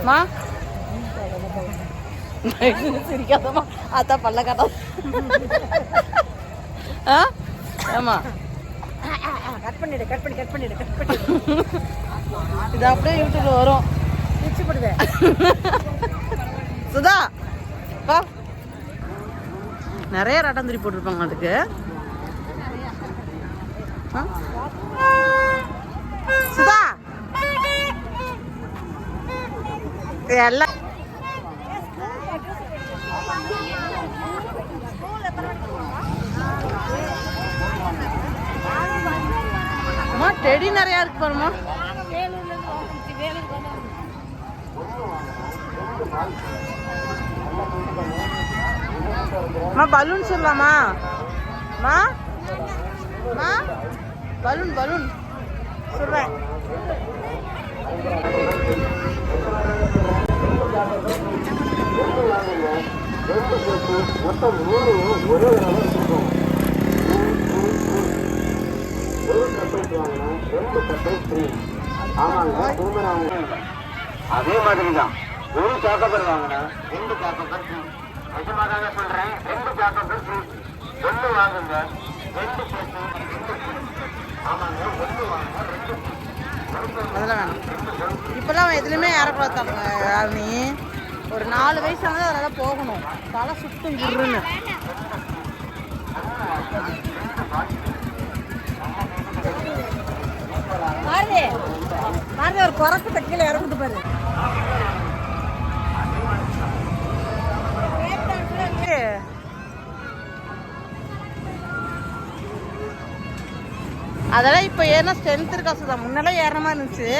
மா சிரிக்காதம்மா, அதான் பல்ல காட்டாது. ஆமா, கட் பண்ணிடு. இது அப்படியே யூடியூப்ல வரும். பிச்சு போடுவேன். சுதா பா, நிறைய ரட்டந்திரி போட்டிருப்பாங்க அதுக்கு. சுதா எல்லாம் டெடி நிறைய இருக்கு பாருமா. பலூன் சொல்லலாமா? மா மா பலூன் சொல்றேன். அதே மாதிரிதான் ஒரு சாக்கோபர் வாங்கினா 2 சாக்கோபர் ஃப்ரீ. நிஜமாதாங்க சொல்றேன், 2 சாக்கோபர் ஃப்ரீ. 1 வாங்குங்க 2 சேர்த்து. ஆமாங்க, 1 வாங்க 2 அதெல்லாம் வேணும். இப்பெல்லாம் எதுலையுமே ஏறக்கூடாது. நீ ஒரு 4 வயசு ஆனது அதெல்லாம் போகணும். தலை சுத்தம் குருன்னு. மாறுதே ஒரு குறைக்கு தட்டில இறங்கிட்டு பாரு. அதெல்லாம் இப்ப ஏன்னா ஸ்ட்ரென்த் இருக்கா சுதா. முன்னெல்லாம் ஏற மாதிரி இருந்துச்சு.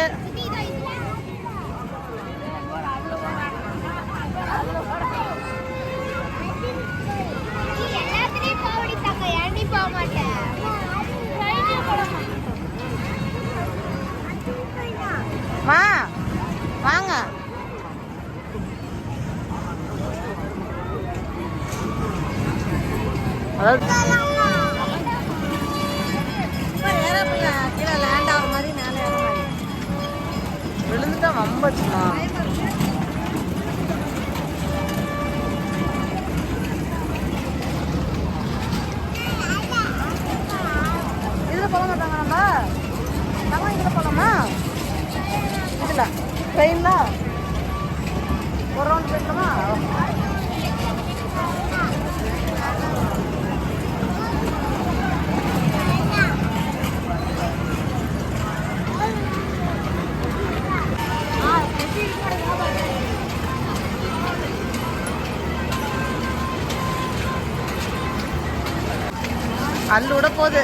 மா வாங்க. கீழே லேண்ட் ஆகிற மாதிரி மேலே ஏற மாதிரி விழுந்துட்டா வம்பச்சுமா. இதுல போக மாட்டாங்க. நம்ம இதுல போகலாமா? இதுல ட்ரெயின்ல ஒரு ரவுண்ட் போயிட்டோமா? அல்லு விட போகுது.